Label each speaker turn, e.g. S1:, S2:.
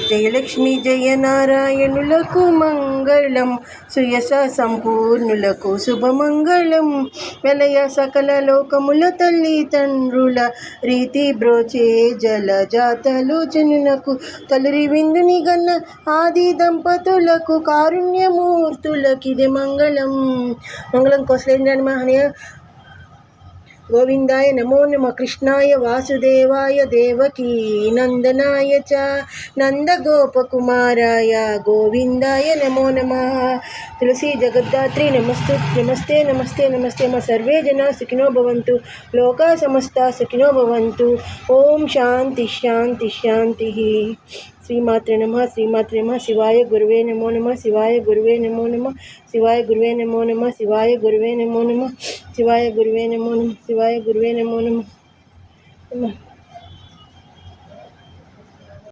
S1: జయలక్ష్మి జయనారాయణులకు మంగళం, సుయస సంపూర్ణులకు శుభమంగళం. వెలయ సకల లోకముల తల్లి తండ్రుల రీతి బ్రోచే జలజాతలోచనునకు తొలిరి విందుని గన్న ఆది దంపతులకు కారుణ్యమూర్తులకిది మంగళం. మంగళం కౌసలేంద్రాయ మహనీయ గోవిందాయ నమో నమ. కృష్ణాయ వాసుదేవాయ దేవకీ నందనాయ చ నందగోపకుమారాయ గోవిందాయ నమో నమ. తులసి జగద్ధాత్రి నమస్తే నమస్తే నమస్తే. మా సర్వే జనా సుఖినో భవంతు, లోకా సమస్తా సుఖినో భవంతు. ఓం శాంతి శాంతి శాంతి. శ్రీమాత్రే నమః శ్రీమాత్రే నమః. శివాయ గురువే నమో నమః శివాయ గురువే నమో నమః శివాయ గురువే నమో నమః శివాయ గురువే నమో నమః శివాయ గురువే నమో నమః శివాయ గురువే నమో నమః.